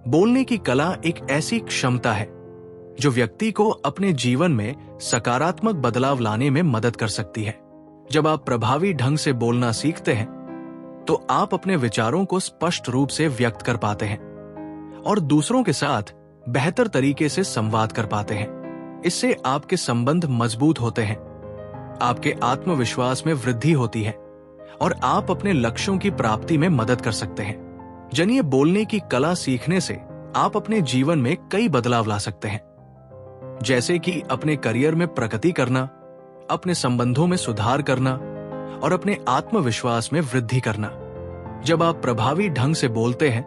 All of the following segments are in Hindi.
बोलने की कला एक ऐसी क्षमता है जो व्यक्ति को अपने जीवन में सकारात्मक बदलाव लाने में मदद कर सकती है। जब आप प्रभावी ढंग से बोलना सीखते हैं तो आप अपने विचारों को स्पष्ट रूप से व्यक्त कर पाते हैं और दूसरों के साथ बेहतर तरीके से संवाद कर पाते हैं। इससे आपके संबंध मजबूत होते हैं, आपके आत्मविश्वास में वृद्धि होती है और आप अपने लक्ष्यों की प्राप्ति में मदद कर सकते हैं। जनिए बोलने की कला सीखने से आप अपने जीवन में कई बदलाव ला सकते हैं, जैसे कि अपने करियर में प्रगति करना, अपने संबंधों में सुधार करना और अपने आत्मविश्वास में वृद्धि करना। जब आप प्रभावी ढंग से बोलते हैं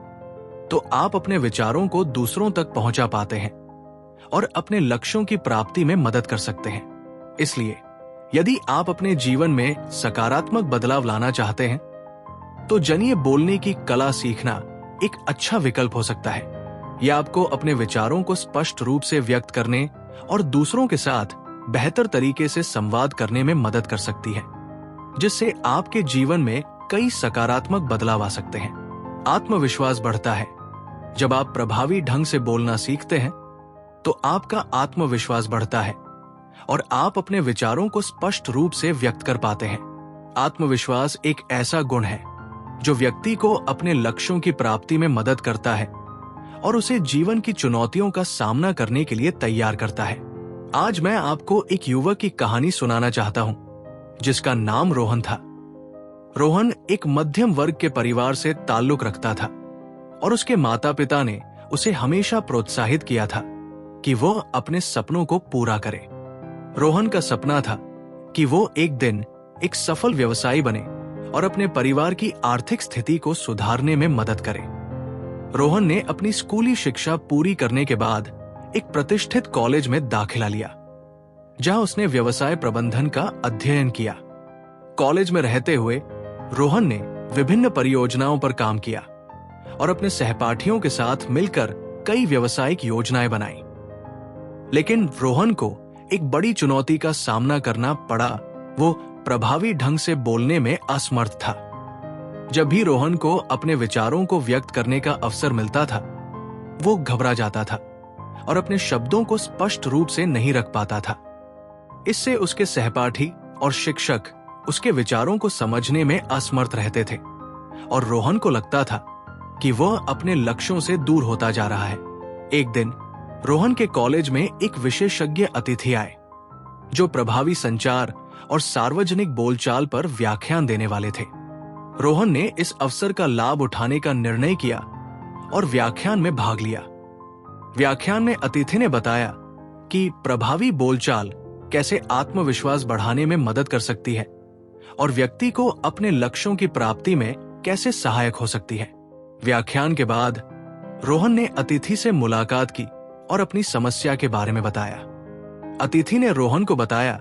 तो आप अपने विचारों को दूसरों तक पहुंचा पाते हैं और अपने लक्ष्यों की प्राप्ति में मदद कर सकते हैं। इसलिए यदि आप अपने जीवन में सकारात्मक बदलाव लाना चाहते हैं तो जनिए बोलने की कला सीखना एक अच्छा विकल्प हो सकता है। यह आपको अपने विचारों को स्पष्ट रूप से व्यक्त करने और दूसरों के साथ बेहतर तरीके से संवाद करने में मदद कर सकती है, जिससे आपके जीवन में कई सकारात्मक बदलाव आ सकते हैं। आत्मविश्वास बढ़ता है। जब आप प्रभावी ढंग से बोलना सीखते हैं तो आपका आत्मविश्वास बढ़ता है और आप अपने विचारों को स्पष्ट रूप से व्यक्त कर पाते हैं। आत्मविश्वास एक ऐसा गुण है जो व्यक्ति को अपने लक्ष्यों की प्राप्ति में मदद करता है और उसे जीवन की चुनौतियों का सामना करने के लिए तैयार करता है। आज मैं आपको एक युवक की कहानी सुनाना चाहता हूं, जिसका नाम रोहन था। रोहन एक मध्यम वर्ग के परिवार से ताल्लुक रखता था और उसके माता पिता ने उसे हमेशा प्रोत्साहित किया था कि वो अपने सपनों को पूरा करे। रोहन का सपना था कि वो एक दिन एक सफल व्यवसायी बने और अपने परिवार की आर्थिक स्थिति को सुधारने में मदद करे। रोहन ने अपनी स्कूली शिक्षा पूरी करने के बाद एक प्रतिष्ठित कॉलेज में दाखिला लिया, जहां उसने व्यवसाय प्रबंधन का अध्ययन किया। कॉलेज में रहते हुए रोहन ने विभिन्न परियोजनाओं पर काम किया और अपने सहपाठियों के साथ मिलकर कई व्यावसायिक योजनाएं बनाई। लेकिन रोहन को एक बड़ी चुनौती का सामना करना पड़ा। वो प्रभावी ढंग से बोलने में असमर्थ था। जब भी रोहन को अपने विचारों को व्यक्त करने का अवसर मिलता था, वो घबरा जाता था और अपने शब्दों को स्पष्ट रूप से नहीं रख पाता था। इससे उसके सहपाठी और शिक्षक उसके विचारों को समझने में असमर्थ रहते थे और रोहन को लगता था कि वह अपने लक्ष्यों से दूर होता जा रहा है। एक दिन रोहन के कॉलेज में एक विशेषज्ञ अतिथि आए, जो प्रभावी संचार और सार्वजनिक बोलचाल पर व्याख्यान देने वाले थे। रोहन ने इस अवसर का लाभ उठाने का निर्णय किया और व्याख्यान में भाग लिया। व्याख्यान में अतिथि ने बताया कि प्रभावी बोलचाल कैसे आत्मविश्वास बढ़ाने में मदद कर सकती है और व्यक्ति को अपने लक्ष्यों की प्राप्ति में कैसे सहायक हो सकती है। व्याख्यान के बाद रोहन ने अतिथि से मुलाकात की और अपनी समस्या के बारे में बताया। अतिथि ने रोहन को बताया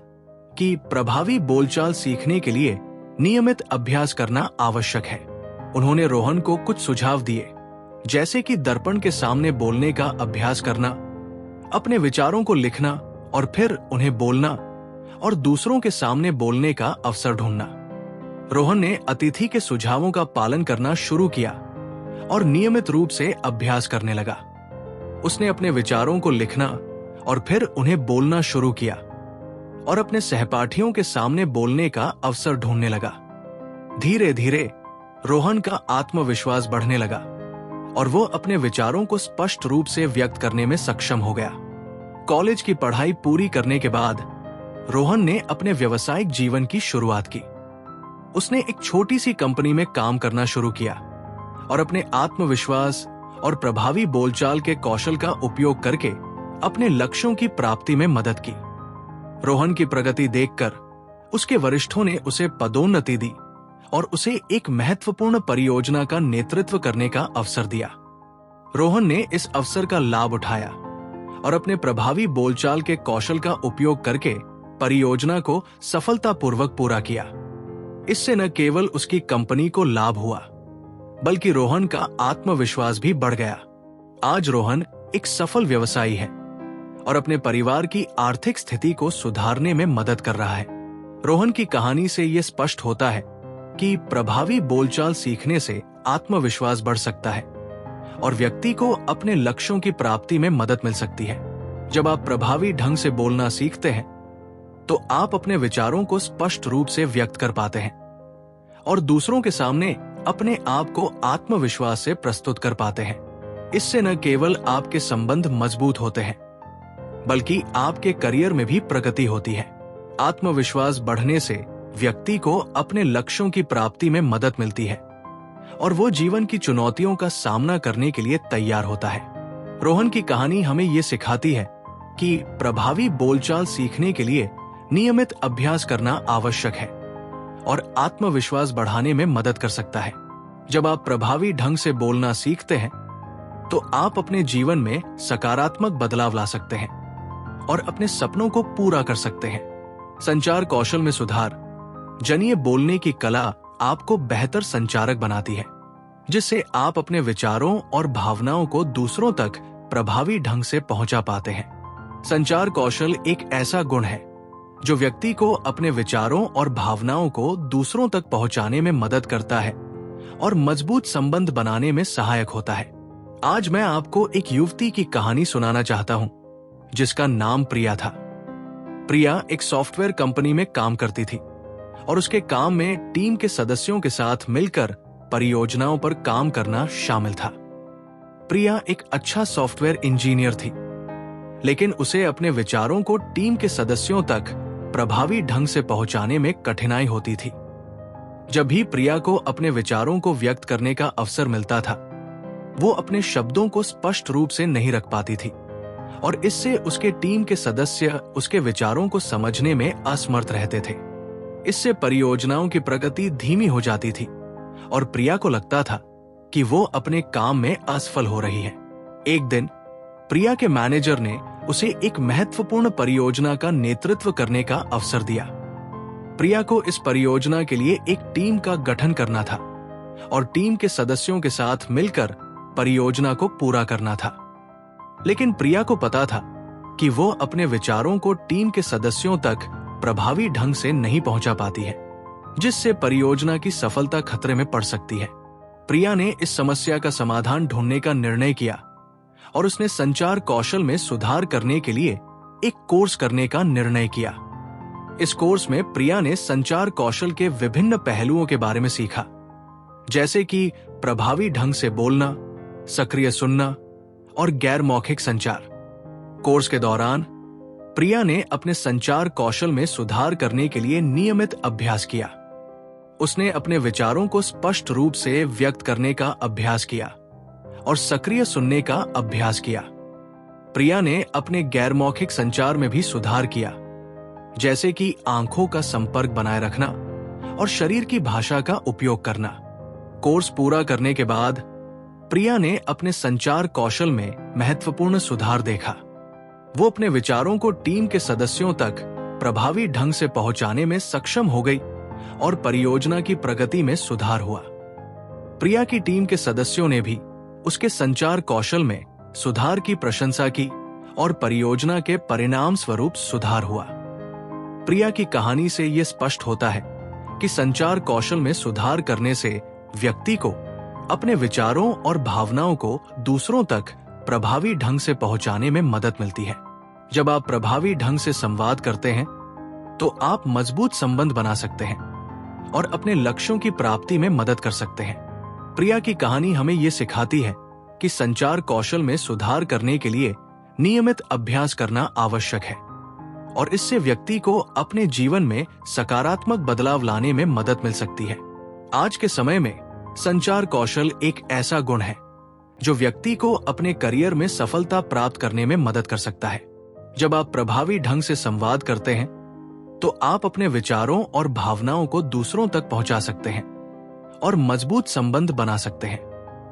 कि प्रभावी बोलचाल सीखने के लिए नियमित अभ्यास करना आवश्यक है। उन्होंने रोहन को कुछ सुझाव दिए, जैसे कि दर्पण के सामने बोलने का अभ्यास करना, अपने विचारों को लिखना और फिर उन्हें बोलना और दूसरों के सामने बोलने का अवसर ढूंढना। रोहन ने अतिथि के सुझावों का पालन करना शुरू किया और नियमित रूप से अभ्यास करने लगा। उसने अपने विचारों को लिखना और फिर उन्हें बोलना शुरू किया और अपने सहपाठियों के सामने बोलने का अवसर ढूंढने लगा। धीरे धीरे रोहन का आत्मविश्वास बढ़ने लगा और वो अपने विचारों को स्पष्ट रूप से व्यक्त करने में सक्षम हो गया। कॉलेज की पढ़ाई पूरी करने के बाद रोहन ने अपने व्यावसायिक जीवन की शुरुआत की। उसने एक छोटी सी कंपनी में काम करना शुरू किया और अपने आत्मविश्वास और प्रभावी बोलचाल के कौशल का उपयोग करके अपने लक्ष्यों की प्राप्ति में मदद की। रोहन की प्रगति देखकर उसके वरिष्ठों ने उसे पदोन्नति दी और उसे एक महत्वपूर्ण परियोजना का नेतृत्व करने का अवसर दिया। रोहन ने इस अवसर का लाभ उठाया और अपने प्रभावी बोलचाल के कौशल का उपयोग करके परियोजना को सफलतापूर्वक पूरा किया। इससे न केवल उसकी कंपनी को लाभ हुआ, बल्कि रोहन का आत्मविश्वास भी बढ़ गया। आज रोहन एक सफल व्यवसायी है और अपने परिवार की आर्थिक स्थिति को सुधारने में मदद कर रहा है। रोहन की कहानी से यह स्पष्ट होता है कि प्रभावी बोलचाल सीखने से आत्मविश्वास बढ़ सकता है और व्यक्ति को अपने लक्ष्यों की प्राप्ति में मदद मिल सकती है। जब आप प्रभावी ढंग से बोलना सीखते हैं तो आप अपने विचारों को स्पष्ट रूप से व्यक्त कर पाते हैं और दूसरों के सामने अपने आप को आत्मविश्वास से प्रस्तुत कर पाते हैं। इससे न केवल आपके संबंध मजबूत होते हैं बल्कि आपके करियर में भी प्रगति होती है। आत्मविश्वास बढ़ने से व्यक्ति को अपने लक्ष्यों की प्राप्ति में मदद मिलती है और वो जीवन की चुनौतियों का सामना करने के लिए तैयार होता है। रोहन की कहानी हमें ये सिखाती है कि प्रभावी बोलचाल सीखने के लिए नियमित अभ्यास करना आवश्यक है और आत्मविश्वास बढ़ाने में मदद कर सकता है। जब आप प्रभावी ढंग से बोलना सीखते हैं तो आप अपने जीवन में सकारात्मक बदलाव ला सकते हैं और अपने सपनों को पूरा कर सकते हैं। संचार कौशल में सुधार जनिए बोलने की कला आपको बेहतर संचारक बनाती है, जिससे आप अपने विचारों और भावनाओं को दूसरों तक प्रभावी ढंग से पहुंचा पाते हैं। संचार कौशल एक ऐसा गुण है जो व्यक्ति को अपने विचारों और भावनाओं को दूसरों तक पहुंचाने में मदद करता है और मजबूत संबंध बनाने में सहायक होता है। आज मैं आपको एक युवती की कहानी सुनाना चाहता हूं जिसका नाम प्रिया था। प्रिया एक सॉफ्टवेयर कंपनी में काम करती थी और उसके काम में टीम के सदस्यों के साथ मिलकर परियोजनाओं पर काम करना शामिल था। प्रिया एक अच्छा सॉफ्टवेयर इंजीनियर थी, लेकिन उसे अपने विचारों को टीम के सदस्यों तक प्रभावी ढंग से पहुंचाने में कठिनाई होती थी। जब भी प्रिया को अपने विचारों को व्यक्त करने का अवसर मिलता था, वो अपने शब्दों को स्पष्ट रूप से नहीं रख पाती थी और इससे उसके टीम के सदस्य उसके विचारों को समझने में असमर्थ रहते थे। इससे परियोजनाओं की प्रगति धीमी हो जाती थी और प्रिया को लगता था कि वो अपने काम में असफल हो रही है। एक दिन प्रिया के मैनेजर ने उसे एक महत्वपूर्ण परियोजना का नेतृत्व करने का अवसर दिया। प्रिया को इस परियोजना के लिए एक टीम का गठन करना था और टीम के सदस्यों के साथ मिलकर परियोजना को पूरा करना था। लेकिन प्रिया को पता था कि वो अपने विचारों को टीम के सदस्यों तक प्रभावी ढंग से नहीं पहुंचा पाती है, जिससे परियोजना की सफलता खतरे में पड़ सकती है। प्रिया ने इस समस्या का समाधान ढूंढने का निर्णय किया और उसने संचार कौशल में सुधार करने के लिए एक कोर्स करने का निर्णय किया। इस कोर्स में प्रिया ने संचार कौशल के विभिन्न पहलुओं के बारे में सीखा, जैसे कि प्रभावी ढंग से बोलना, सक्रिय सुनना और गैर मौखिक संचार। कोर्स के दौरान प्रिया ने अपने संचार कौशल में सुधार करने के लिए नियमित अभ्यास किया। उसने अपने विचारों को स्पष्ट रूप से व्यक्त करने का अभ्यास किया और सक्रिय सुनने का अभ्यास किया। प्रिया ने अपने गैर मौखिक संचार में भी सुधार किया, जैसे कि आंखों का संपर्क बनाए रखना और शरीर की भाषा का उपयोग करना। कोर्स पूरा करने के बाद प्रिया ने अपने संचार कौशल में महत्वपूर्ण सुधार देखा। वो अपने विचारों को टीम के सदस्यों तक प्रभावी ढंग से पहुंचाने में सक्षम हो गई और परियोजना की प्रगति में सुधार हुआ। प्रिया की टीम के सदस्यों ने भी उसके संचार कौशल में सुधार की प्रशंसा की और परियोजना के परिणाम स्वरूप सुधार हुआ। प्रिया की कहानी से यह स्पष्ट होता है कि संचार कौशल में सुधार करने से व्यक्ति को अपने विचारों और भावनाओं को दूसरों तक प्रभावी ढंग से पहुंचाने में मदद मिलती है। जब आप प्रभावी ढंग से संवाद करते हैं तो आप मजबूत संबंध बना सकते हैं और अपने लक्ष्यों की प्राप्ति में मदद कर सकते हैं। प्रिया की कहानी हमें यह सिखाती है कि संचार कौशल में सुधार करने के लिए नियमित अभ्यास करना आवश्यक है और इससे व्यक्ति को अपने जीवन में सकारात्मक बदलाव लाने में मदद मिल सकती है। आज के समय में संचार कौशल एक ऐसा गुण है जो व्यक्ति को अपने करियर में सफलता प्राप्त करने में मदद कर सकता है। जब आप प्रभावी ढंग से संवाद करते हैं तो आप अपने विचारों और भावनाओं को दूसरों तक पहुंचा सकते हैं और मजबूत संबंध बना सकते हैं।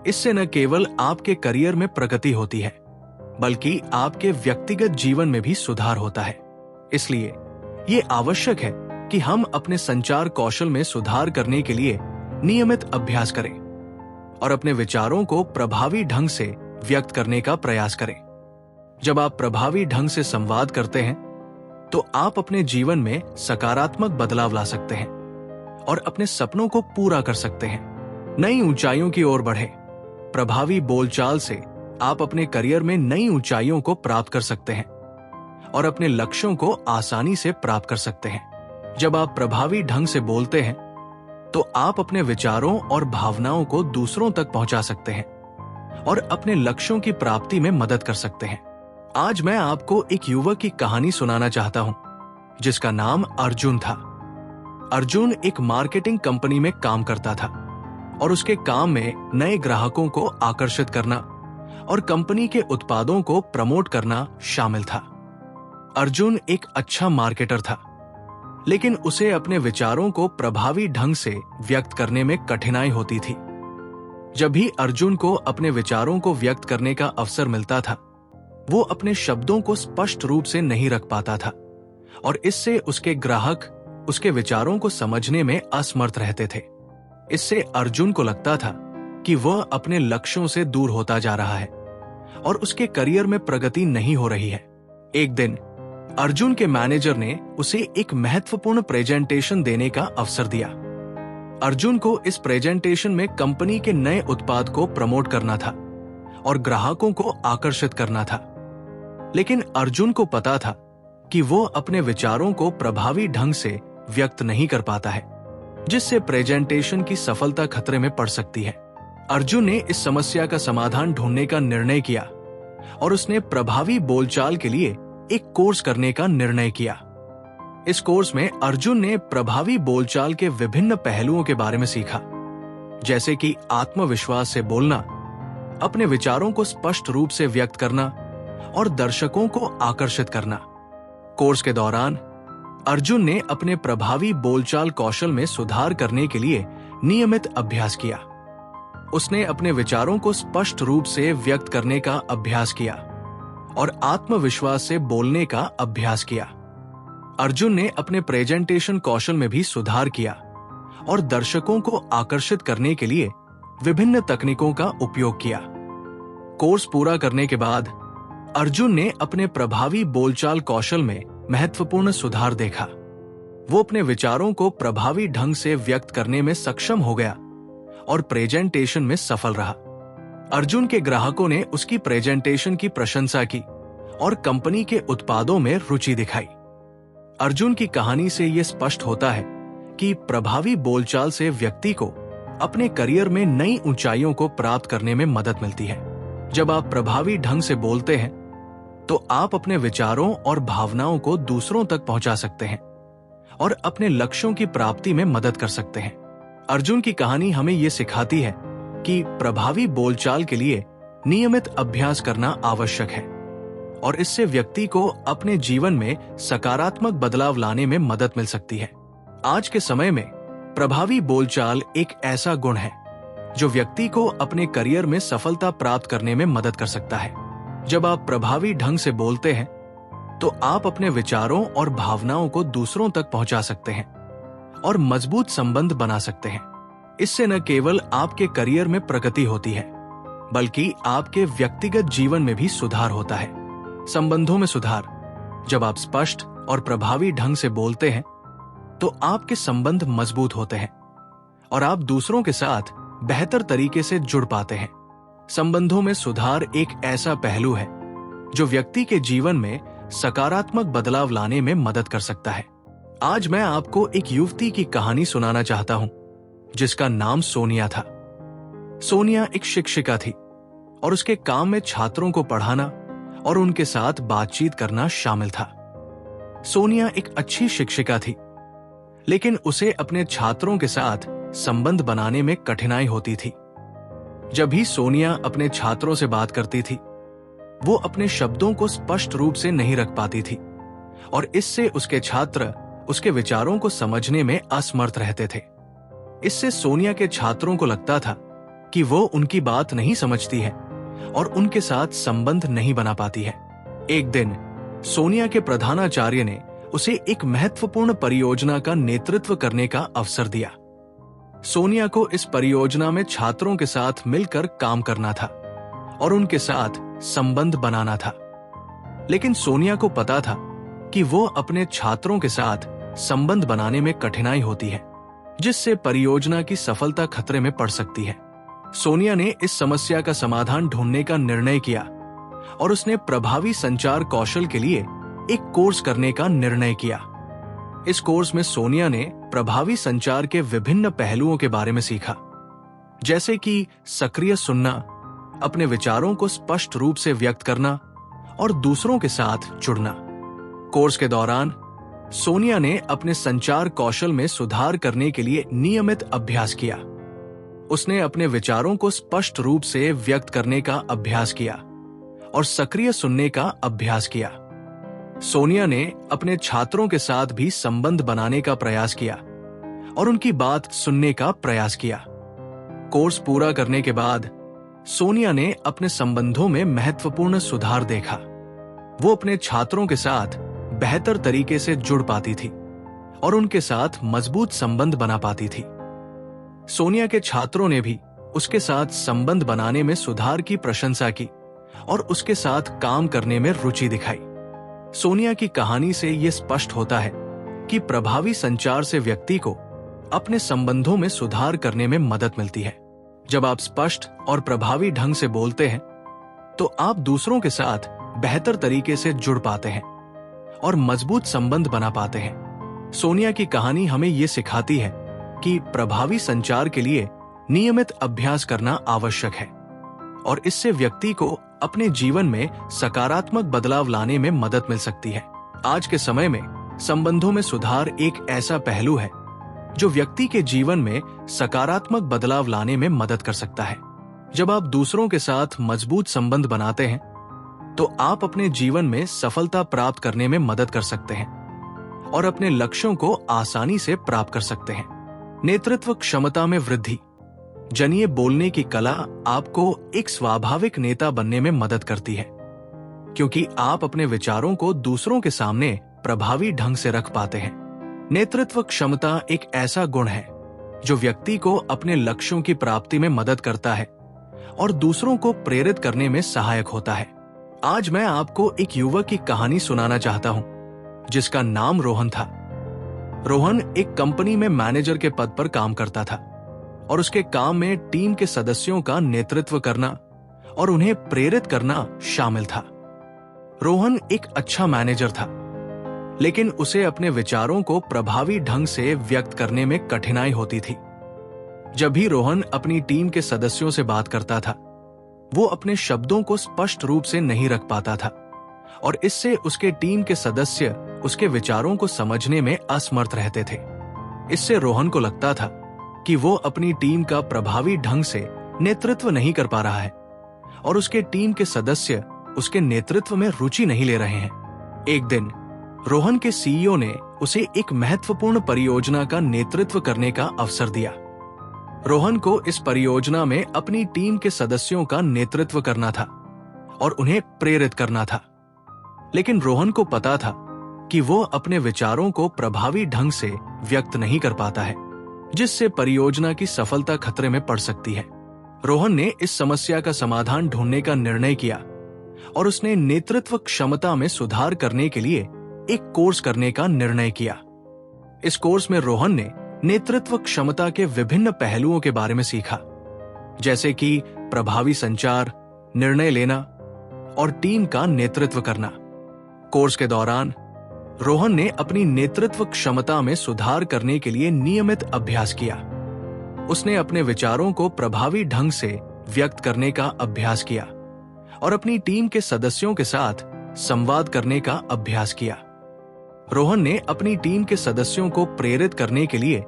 इससे न केवल आपके करियर में प्रगति होती है बल्कि आपके व्यक्तिगत जीवन में भी सुधार होता है। इसलिए ये आवश्यक है कि हम अपने संचार कौशल में सुधार करने के लिए नियमित अभ्यास करें और अपने विचारों को प्रभावी ढंग से व्यक्त करने का प्रयास करें। जब आप प्रभावी ढंग से संवाद करते हैं तो आप अपने जीवन में सकारात्मक बदलाव ला सकते हैं और अपने सपनों को पूरा कर सकते हैं। नई ऊंचाइयों की ओर बढ़े, प्रभावी बोलचाल से आप अपने करियर में नई ऊंचाइयों को प्राप्त कर सकते हैं और अपने लक्ष्यों को आसानी से प्राप्त कर सकते हैं। जब आप प्रभावी ढंग से बोलते हैं तो आप अपने विचारों और भावनाओं को दूसरों तक पहुंचा सकते हैं और अपने लक्ष्यों की प्राप्ति में मदद कर सकते हैं। आज मैं आपको एक युवक की कहानी सुनाना चाहता हूं जिसका नाम अर्जुन था। अर्जुन एक मार्केटिंग कंपनी में काम करता था और उसके काम में नए ग्राहकों को आकर्षित करना और कंपनी के उत्पादों को प्रमोट करना शामिल था। अर्जुन एक अच्छा मार्केटर था, लेकिन उसे अपने विचारों को प्रभावी ढंग से व्यक्त करने में कठिनाई होती थी। जब भी अर्जुन को अपने विचारों को व्यक्त करने का अवसर मिलता था, वो अपने शब्दों को स्पष्ट रूप से नहीं रख पाता था और इससे उसके ग्राहक उसके विचारों को समझने में असमर्थ रहते थे। इससे अर्जुन को लगता था कि वह अपने लक्ष्यों से दूर होता जा रहा है और उसके करियर में प्रगति नहीं हो रही है। एक दिन अर्जुन के मैनेजर ने उसे एक महत्वपूर्ण प्रेजेंटेशन देने का अवसर दिया। अर्जुन को इस प्रेजेंटेशन में कंपनी के नए उत्पाद को प्रमोट करना था और ग्राहकों को आकर्षित करना था, लेकिन अर्जुन को पता था कि वो अपने विचारों को प्रभावी ढंग से व्यक्त नहीं कर पाता है, जिससे प्रेजेंटेशन की सफलता खतरे में पड़ सकती है। अर्जुन ने इस समस्या का समाधान ढूंढने का निर्णय किया और उसने प्रभावी बोलचाल के लिए एक कोर्स करने का निर्णय किया। इस कोर्स में अर्जुन ने प्रभावी बोलचाल के विभिन्न पहलुओं के बारे में सीखा, जैसे कि आत्मविश्वास से बोलना, अपने विचारों को स्पष्ट रूप से व्यक्त करना और दर्शकों को आकर्षित करना। कोर्स के दौरान अर्जुन ने अपने प्रभावी बोलचाल कौशल में सुधार करने के लिए नियमित अभ्यास किया। उसने अपने विचारों को स्पष्ट रूप से व्यक्त करने का अभ्यास किया और आत्मविश्वास से बोलने का अभ्यास किया। अर्जुन ने अपने प्रेजेंटेशन कौशल में भी सुधार किया और दर्शकों को आकर्षित करने के लिए विभिन्न तकनीकों का उपयोग किया। कोर्स पूरा करने के बाद अर्जुन ने अपने प्रभावी बोलचाल कौशल में महत्वपूर्ण सुधार देखा। वो अपने विचारों को प्रभावी ढंग से व्यक्त करने में सक्षम हो गया और प्रेजेंटेशन में सफल रहा। अर्जुन के ग्राहकों ने उसकी प्रेजेंटेशन की प्रशंसा की और कंपनी के उत्पादों में रुचि दिखाई। अर्जुन की कहानी से यह स्पष्ट होता है कि प्रभावी बोलचाल से व्यक्ति को अपने करियर में नई ऊंचाइयों को प्राप्त करने में मदद मिलती है। जब आप प्रभावी ढंग से बोलते हैं तो आप अपने विचारों और भावनाओं को दूसरों तक पहुंचा सकते हैं और अपने लक्ष्यों की प्राप्ति में मदद कर सकते हैं। अर्जुन की कहानी हमें यह सिखाती है कि प्रभावी बोलचाल के लिए नियमित अभ्यास करना आवश्यक है और इससे व्यक्ति को अपने जीवन में सकारात्मक बदलाव लाने में मदद मिल सकती है। आज के समय में प्रभावी बोलचाल एक ऐसा गुण है जो व्यक्ति को अपने करियर में सफलता प्राप्त करने में मदद कर सकता है। जब आप प्रभावी ढंग से बोलते हैं तो आप अपने विचारों और भावनाओं को दूसरों तक पहुंचा सकते हैं और मजबूत संबंध बना सकते हैं। इससे न केवल आपके करियर में प्रगति होती है, बल्कि आपके व्यक्तिगत जीवन में भी सुधार होता है। संबंधों में सुधार। जब आप स्पष्ट और प्रभावी ढंग से बोलते हैं तो आपके संबंध मजबूत होते हैं और आप दूसरों के साथ बेहतर तरीके से जुड़ पाते हैं। संबंधों में सुधार एक ऐसा पहलू है जो व्यक्ति के जीवन में सकारात्मक बदलाव लाने में मदद कर सकता है। आज मैं आपको एक युवती की कहानी सुनाना चाहता हूं जिसका नाम सोनिया था। सोनिया एक शिक्षिका थी और उसके काम में छात्रों को पढ़ाना और उनके साथ बातचीत करना शामिल था। सोनिया एक अच्छी शिक्षिका थी, लेकिन उसे अपने छात्रों के साथ संबंध बनाने में कठिनाई होती थी। जब भी सोनिया अपने छात्रों से बात करती थी, वो अपने शब्दों को स्पष्ट रूप से नहीं रख पाती थी और इससे उसके छात्र उसके विचारों को समझने में असमर्थ रहते थे। इससे सोनिया के छात्रों को लगता था कि वो उनकी बात नहीं समझती है और उनके साथ संबंध नहीं बना पाती है। एक दिन सोनिया के प्रधानाचार्य ने उसे एक महत्वपूर्ण परियोजना का नेतृत्व करने का अवसर दिया। सोनिया को इस परियोजना में छात्रों के साथ मिलकर काम करना था और उनके साथ संबंध बनाना था, लेकिन सोनिया को पता था कि वो अपने छात्रों के साथ संबंध बनाने में कठिनाई होती है, जिससे परियोजना की सफलता खतरे में पड़ सकती है। सोनिया ने इस समस्या का समाधान ढूंढने का निर्णय किया और उसने प्रभावी संचार कौशल के लिए एक कोर्स करने का निर्णय किया। इस कोर्स में सोनिया ने प्रभावी संचार के विभिन्न पहलुओं के बारे में सीखा, जैसे कि सक्रिय सुनना, अपने विचारों को स्पष्ट रूप से व्यक्त करना और दूसरों के साथ जुड़ना। कोर्स के दौरान सोनिया ने अपने संचार कौशल में सुधार करने के लिए नियमित अभ्यास किया। उसने अपने विचारों को स्पष्ट रूप से व्यक्त करने का अभ्यास किया और सक्रिय सुनने का अभ्यास किया। सोनिया ने अपने छात्रों के साथ भी संबंध बनाने का प्रयास किया और उनकी बात सुनने का प्रयास किया। कोर्स पूरा करने के बाद सोनिया ने अपने संबंधों में महत्वपूर्ण सुधार देखा। वो अपने छात्रों के साथ बेहतर तरीके से जुड़ पाती थी और उनके साथ मजबूत संबंध बना पाती थी। सोनिया के छात्रों ने भी उसके साथ संबंध बनाने में सुधार की प्रशंसा की और उसके साथ काम करने में रुचि दिखाई। सोनिया की कहानी से यह स्पष्ट होता है कि प्रभावी संचार से व्यक्ति को अपने संबंधों में सुधार करने में मदद मिलती है। जब आप स्पष्ट और प्रभावी ढंग से बोलते हैं, तो आप दूसरों के साथ बेहतर तरीके से जुड़ पाते हैं और मजबूत संबंध बना पाते हैं। सोनिया की कहानी हमें यह सिखाती है कि प्रभावी संचार के लिए नियमित अभ्यास करना आवश्यक है और इससे व्यक्ति को अपने जीवन में सकारात्मक बदलाव लाने में मदद मिल सकती है। आज के समय में संबंधों में सुधार एक ऐसा पहलू है जो व्यक्ति के जीवन में सकारात्मक बदलाव लाने में मदद कर सकता है। जब आप दूसरों के साथ मजबूत संबंध बनाते हैं, तो आप अपने जीवन में सफलता प्राप्त करने में मदद कर सकते हैं और अपने लक्ष्यों को आसानी से प्राप्त कर सकते हैं। नेतृत्व क्षमता में वृद्धि। जनिए बोलने की कला आपको एक स्वाभाविक नेता बनने में मदद करती है, क्योंकि आप अपने विचारों को दूसरों के सामने प्रभावी ढंग से रख पाते हैं। नेतृत्व क्षमता एक ऐसा गुण है जो व्यक्ति को अपने लक्ष्यों की प्राप्ति में मदद करता है और दूसरों को प्रेरित करने में सहायक होता है। आज मैं आपको एक युवक की कहानी सुनाना चाहता हूं, जिसका नाम रोहन था। रोहन एक कंपनी में मैनेजर के पद पर काम करता था और उसके काम में टीम के सदस्यों का नेतृत्व करना और उन्हें प्रेरित करना शामिल था। रोहन एक अच्छा मैनेजर था, लेकिन उसे अपने विचारों को प्रभावी ढंग से व्यक्त करने में कठिनाई होती थी। जब भी रोहन अपनी टीम के सदस्यों से बात करता था, वो अपने शब्दों को स्पष्ट रूप से नहीं रख पाता था और इससे उसके टीम के सदस्य उसके विचारों को समझने में असमर्थ रहते थे। इससे रोहन को लगता था कि वो अपनी टीम का प्रभावी ढंग से नेतृत्व नहीं कर पा रहा है और उसके टीम के सदस्य उसके नेतृत्व में रुचि नहीं ले रहे हैं। एक दिन रोहन के सीईओ ने उसे एक महत्वपूर्ण परियोजना का नेतृत्व करने का अवसर दिया। रोहन को इस परियोजना में अपनी टीम के सदस्यों का नेतृत्व करना था और उन्हें प्रेरित करना था, लेकिन रोहन को पता था कि वो अपने विचारों को प्रभावी ढंग से व्यक्त नहीं कर पाता है, जिससे परियोजना की सफलता खतरे में पड़ सकती है। रोहन ने इस समस्या का समाधान ढूंढने का निर्णय किया और उसने नेतृत्व क्षमता में सुधार करने के लिए एक कोर्स करने का निर्णय किया। इस कोर्स में रोहन ने नेतृत्व क्षमता के विभिन्न पहलुओं के बारे में सीखा, जैसे कि प्रभावी संचार, निर्णय लेना और टीम का नेतृत्व करना। कोर्स के दौरान रोहन ने अपनी नेतृत्व क्षमता में सुधार करने के लिए नियमित अभ्यास किया। उसने अपने विचारों को प्रभावी ढंग से व्यक्त करने का अभ्यास किया और अपनी टीम के सदस्यों के साथ संवाद करने का अभ्यास किया। रोहन ने अपनी टीम के सदस्यों को प्रेरित करने के लिए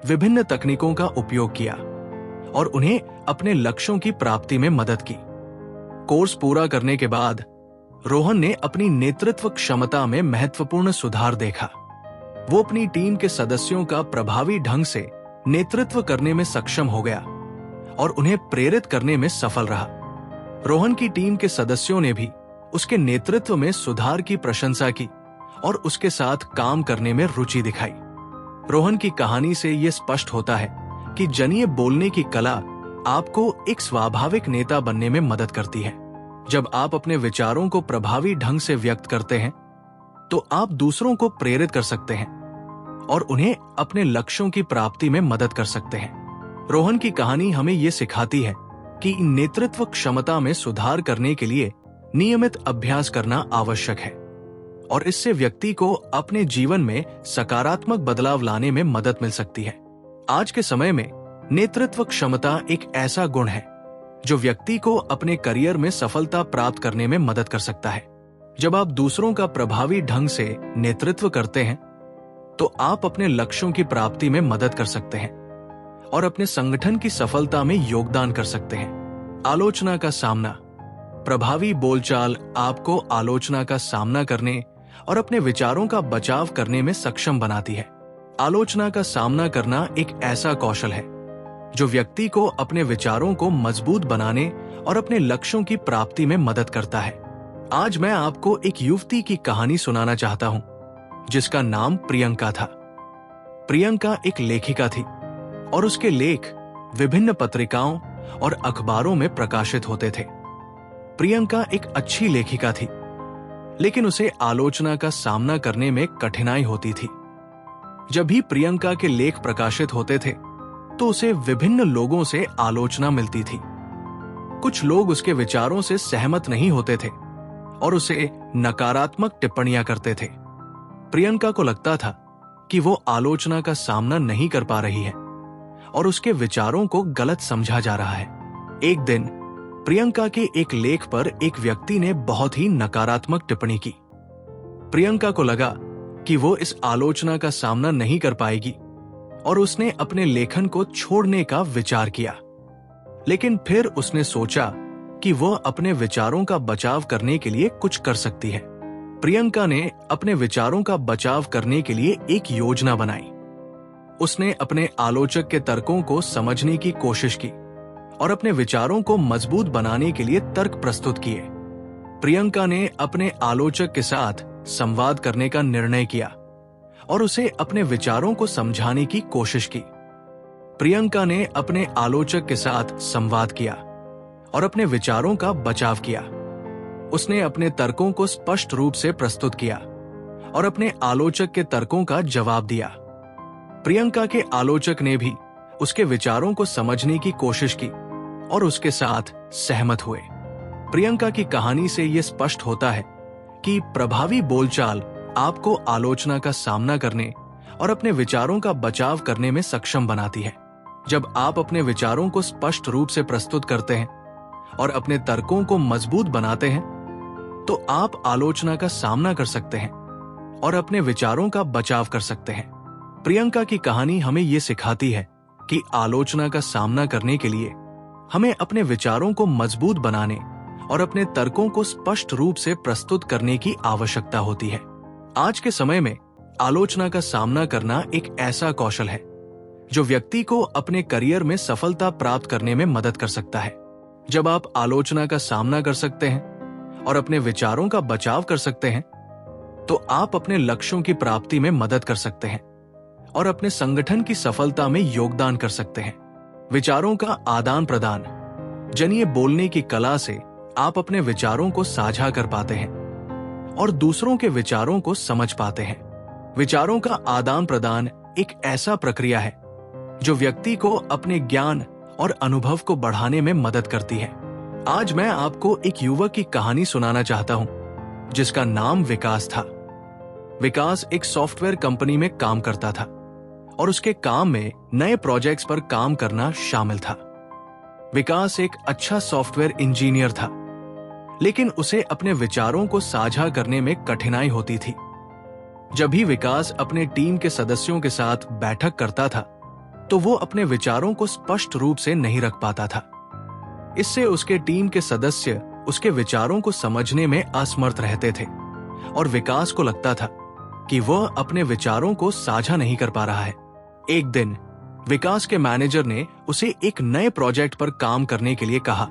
विभिन्न तकनीकों का उपयोग किया और उन्हें अपने लक्ष्यों की प्राप्ति में मदद की। कोर्स पूरा करने के बाद रोहन ने अपनी नेतृत्व क्षमता में महत्वपूर्ण सुधार देखा। वो अपनी टीम के सदस्यों का प्रभावी ढंग से नेतृत्व करने में सक्षम हो गया और उन्हें प्रेरित करने में सफल रहा। रोहन की टीम के सदस्यों ने भी उसके नेतृत्व में सुधार की प्रशंसा की और उसके साथ काम करने में रुचि दिखाई। रोहन की कहानी से यह स्पष्ट होता है कि जनिए बोलने की कला आपको एक स्वाभाविक नेता बनने में मदद करती है। जब आप अपने विचारों को प्रभावी ढंग से व्यक्त करते हैं, तो आप दूसरों को प्रेरित कर सकते हैं और उन्हें अपने लक्ष्यों की प्राप्ति में मदद कर सकते हैं। रोहन की कहानी हमें यह सिखाती है कि नेतृत्व क्षमता में सुधार करने के लिए नियमित अभ्यास करना आवश्यक है और इससे व्यक्ति को अपने जीवन में सकारात्मक बदलाव लाने में मदद मिल सकती है। आज के समय में नेतृत्व क्षमता एक ऐसा गुण है जो व्यक्ति को अपने करियर में सफलता प्राप्त करने में मदद कर सकता है। जब आप दूसरों का प्रभावी ढंग से नेतृत्व करते हैं तो आप अपने लक्ष्यों की प्राप्ति में मदद कर सकते हैं और अपने संगठन की सफलता में योगदान कर सकते हैं। आलोचना का सामना। प्रभावी बोलचाल आपको आलोचना का सामना करने और अपने विचारों का बचाव करने में सक्षम बनाती है। आलोचना का सामना करना एक ऐसा कौशल है जो व्यक्ति को अपने विचारों को मजबूत बनाने और अपने लक्ष्यों की प्राप्ति में मदद करता है। आज मैं आपको एक युवती की कहानी सुनाना चाहता हूं जिसका नाम प्रियंका था। प्रियंका एक लेखिका थी और उसके लेख विभिन्न पत्रिकाओं और अखबारों में प्रकाशित होते थे। प्रियंका एक अच्छी लेखिका थी, लेकिन उसे आलोचना का सामना करने में कठिनाई होती थी। जब भी प्रियंका के लेख प्रकाशित होते थे तो उसे विभिन्न लोगों से आलोचना मिलती थी। कुछ लोग उसके विचारों से सहमत नहीं होते थे और उसे नकारात्मक टिप्पणियां करते थे। प्रियंका को लगता था कि वो आलोचना का सामना नहीं कर पा रही है और उसके विचारों को गलत समझा जा रहा है। एक दिन प्रियंका के एक लेख पर एक व्यक्ति ने बहुत ही नकारात्मक टिप्पणी की। प्रियंका को लगा कि वो इस आलोचना का सामना नहीं कर पाएगी और उसने अपने लेखन को छोड़ने का विचार किया। लेकिन फिर उसने सोचा कि वह अपने विचारों का बचाव करने के लिए कुछ कर सकती है। प्रियंका ने अपने विचारों का बचाव करने के लिए एक योजना बनाई। उसने अपने आलोचक के तर्कों को समझने की कोशिश की और अपने विचारों को मजबूत बनाने के लिए तर्क प्रस्तुत किए। प्रियंका ने अपने आलोचक के साथ संवाद करने का निर्णय किया और उसे अपने विचारों को समझाने की कोशिश की। प्रियंका ने अपने आलोचक के साथ संवाद किया और अपने विचारों का बचाव किया। उसने अपने तर्कों को स्पष्ट रूप से प्रस्तुत किया और अपने आलोचक के तर्कों का जवाब दिया। प्रियंका के आलोचक ने भी उसके विचारों को समझने की कोशिश की और उसके साथ सहमत हुए। प्रियंका की कहानी से यह स्पष्ट होता है कि प्रभावी बोलचाल आपको आलोचना का सामना करने और अपने विचारों का बचाव करने में सक्षम बनाती है। जब आप अपने विचारों को स्पष्ट रूप से प्रस्तुत करते हैं और अपने तर्कों को मजबूत बनाते हैं तो आप आलोचना का सामना कर सकते हैं और अपने विचारों का बचाव कर सकते हैं। प्रियंका की कहानी हमें यह सिखाती है कि आलोचना का सामना करने के लिए हमें अपने विचारों को मजबूत बनाने और अपने तर्कों को स्पष्ट रूप से प्रस्तुत करने की आवश्यकता होती है। आज के समय में आलोचना का सामना करना एक ऐसा कौशल है जो व्यक्ति को अपने करियर में सफलता प्राप्त करने में मदद कर सकता है। जब आप आलोचना का सामना कर सकते हैं और अपने विचारों का बचाव कर सकते हैं तो आप अपने लक्ष्यों की प्राप्ति में मदद कर सकते हैं और अपने संगठन की सफलता में योगदान कर सकते हैं। विचारों का आदान प्रदान। जनिए बोलने की कला से आप अपने विचारों को साझा कर पाते हैं और दूसरों के विचारों को समझ पाते हैं। विचारों का आदान प्रदान एक ऐसा प्रक्रिया है जो व्यक्ति को अपने ज्ञान और अनुभव को बढ़ाने में मदद करती है। आज मैं आपको एक युवक की कहानी सुनाना चाहता हूं जिसका नाम विकास था। विकास एक सॉफ्टवेयर कंपनी में काम करता था और उसके काम में नए प्रोजेक्ट्स पर काम करना शामिल था। विकास एक अच्छा सॉफ्टवेयर इंजीनियर था, लेकिन उसे अपने विचारों को साझा करने में कठिनाई होती थी। जब भी विकास अपने टीम के सदस्यों के साथ बैठक करता था तो वो अपने विचारों को स्पष्ट रूप से नहीं रख पाता था। इससे उसके टीम के सदस्य उसके विचारों को समझने में असमर्थ रहते थे और विकास को लगता था कि वह अपने विचारों को साझा नहीं कर पा रहा है। एक दिन विकास के मैनेजर ने उसे एक नए प्रोजेक्ट पर काम करने के लिए कहा।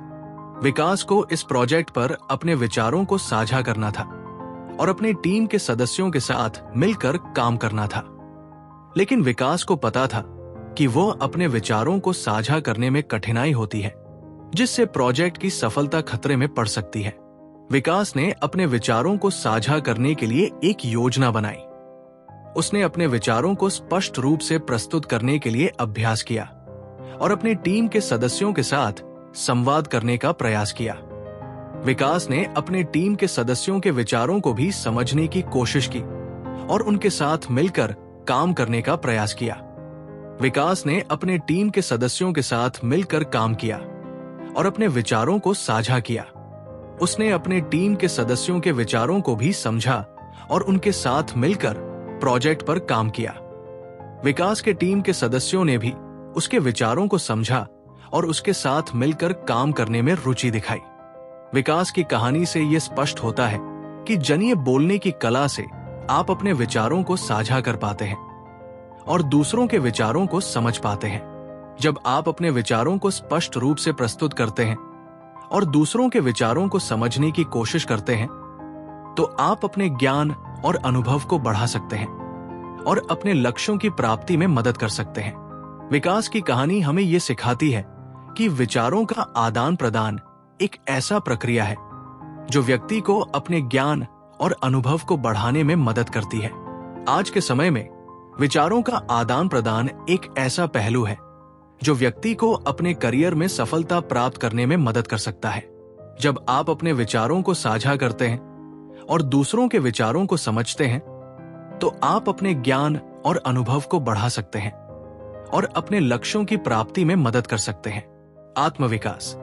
विकास को इस प्रोजेक्ट पर अपने विचारों को साझा करना था और अपनी टीम के सदस्यों के साथ मिलकर काम करना था। लेकिन विकास को पता था कि वह अपने विचारों को साझा करने में कठिनाई होती है, जिससे प्रोजेक्ट की सफलता खतरे में पड़ सकती है। विकास ने अपने विचारों को साझा करने के लिए एक योजना बनाई। उसने अपने विचारों को स्पष्ट रूप से प्रस्तुत करने के लिए अभ्यास किया और अपनी टीम के सदस्यों के साथ संवाद करने का प्रयास किया। विकास ने अपने टीम के सदस्यों के विचारों को भी समझने की कोशिश की और उनके साथ मिलकर काम करने का प्रयास किया। विकास ने अपने टीम के सदस्यों के साथ मिलकर काम किया और अपने विचारों को साझा किया। उसने अपने टीम के सदस्यों के विचारों को भी समझा और उनके साथ मिलकर प्रोजेक्ट पर काम किया। विकास के टीम के सदस्यों ने भी उसके विचारों को समझा और उसके साथ मिलकर काम करने में रुचि दिखाई। विकास की कहानी से यह स्पष्ट होता है कि जनिए बोलने की कला से आप अपने विचारों को साझा कर पाते हैं और दूसरों के विचारों को समझ पाते हैं। जब आप अपने विचारों को स्पष्ट रूप से प्रस्तुत करते हैं और दूसरों के विचारों को समझने की कोशिश करते हैं, तो आप अपने ज्ञान और अनुभव को बढ़ा सकते हैं और अपने लक्ष्यों की प्राप्ति में मदद कर सकते हैं। विकास की कहानी हमें यह सिखाती है कि विचारों का आदान प्रदान एक ऐसा प्रक्रिया है जो व्यक्ति को अपने ज्ञान और अनुभव को बढ़ाने में मदद करती है। आज के समय में विचारों का आदान प्रदान एक ऐसा पहलू है जो व्यक्ति को अपने करियर में सफलता प्राप्त करने में मदद कर सकता है। जब आप अपने विचारों को साझा करते हैं और दूसरों के विचारों को समझते हैं, तो आप अपने ज्ञान और अनुभव को बढ़ा सकते हैं और अपने लक्ष्यों की प्राप्ति में मदद कर सकते हैं। आत्मविकास।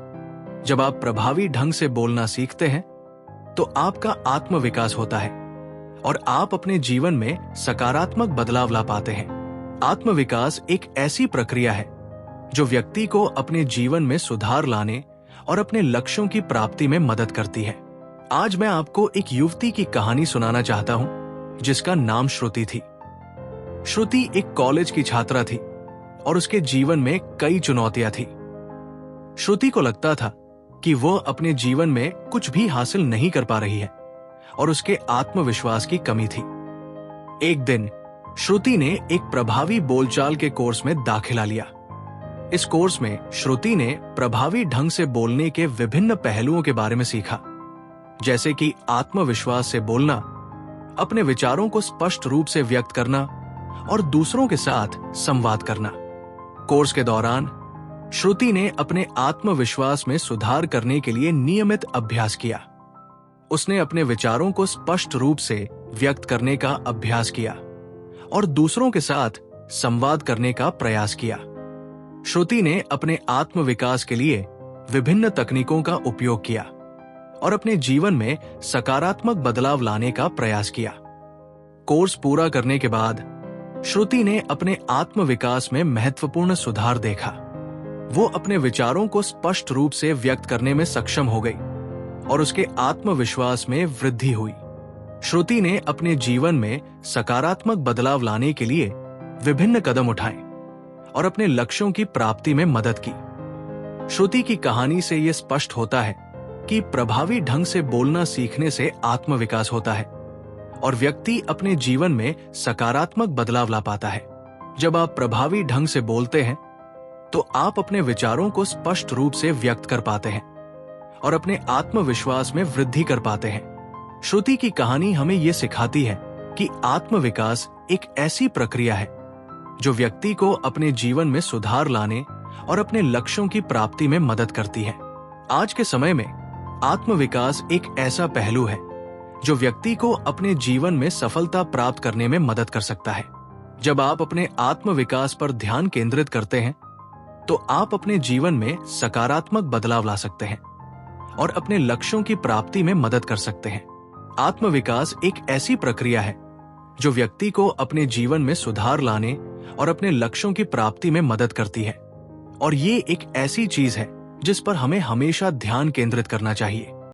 जब आप प्रभावी ढंग से बोलना सीखते हैं, तो आपका आत्मविकास होता है और आप अपने जीवन में सकारात्मक बदलाव ला पाते हैं। आत्मविकास एक ऐसी प्रक्रिया है जो व्यक्ति को अपने जीवन में सुधार लाने और अपने लक्ष्यों की प्राप्ति में मदद करती है। आज मैं आपको एक युवती की कहानी सुनाना चाहता हूं जिसका नाम श्रुति थी। श्रुति एक कॉलेज की छात्रा थी और उसके जीवन में कई चुनौतियां थी। श्रुति को लगता था कि वो अपने जीवन में कुछ भी हासिल नहीं कर पा रही है और उसके आत्मविश्वास की कमी थी। एक दिन श्रुति ने एक प्रभावी बोलचाल के कोर्स में दाखिला लिया। इस कोर्स में श्रुति ने प्रभावी ढंग से बोलने के विभिन्न पहलुओं के बारे में सीखा, जैसे कि आत्मविश्वास से बोलना, अपने विचारों को स्पष्ट रूप से व्यक्त करना और दूसरों के साथ संवाद करना। कोर्स के दौरान श्रुति ने अपने आत्मविश्वास में सुधार करने के लिए नियमित अभ्यास किया। उसने अपने विचारों को स्पष्ट रूप से व्यक्त करने का अभ्यास किया और दूसरों के साथ संवाद करने का प्रयास किया। श्रुति ने अपने आत्मविकास के लिए विभिन्न तकनीकों का उपयोग किया और अपने जीवन में सकारात्मक बदलाव लाने का प्रयास किया। कोर्स पूरा करने के बाद श्रुति ने अपने आत्मविकास में महत्वपूर्ण सुधार देखा। वो अपने विचारों को स्पष्ट रूप से व्यक्त करने में सक्षम हो गई और उसके आत्मविश्वास में वृद्धि हुई। श्रुति ने अपने जीवन में सकारात्मक बदलाव लाने के लिए विभिन्न कदम उठाए और अपने लक्ष्यों की प्राप्ति में मदद की। श्रुति की कहानी से यह स्पष्ट होता है कि प्रभावी ढंग से बोलना सीखने से आत्मविकास होता है और व्यक्ति अपने जीवन में सकारात्मक बदलाव ला पाता है। जब आप प्रभावी ढंग से बोलते हैं, तो आप अपने विचारों को स्पष्ट रूप से व्यक्त कर पाते हैं और अपने आत्मविश्वास में वृद्धि कर पाते हैं। श्रुति की कहानी हमें यह सिखाती है कि आत्मविकास एक ऐसी प्रक्रिया है जो व्यक्ति को अपने जीवन में सुधार लाने और अपने लक्ष्यों की प्राप्ति में मदद करती है। आज के समय में आत्मविकास एक ऐसा पहलू है जो व्यक्ति को अपने जीवन में सफलता प्राप्त करने में मदद कर सकता है। जब आप अपने आत्मविकास पर ध्यान केंद्रित करते हैं, तो आप अपने जीवन में सकारात्मक बदलाव ला सकते हैं और अपने लक्ष्यों की प्राप्ति में मदद कर सकते हैं। आत्मविकास एक ऐसी प्रक्रिया है जो व्यक्ति को अपने जीवन में सुधार लाने और अपने लक्ष्यों की प्राप्ति में मदद करती है और ये एक ऐसी चीज है जिस पर हमें हमेशा ध्यान केंद्रित करना चाहिए।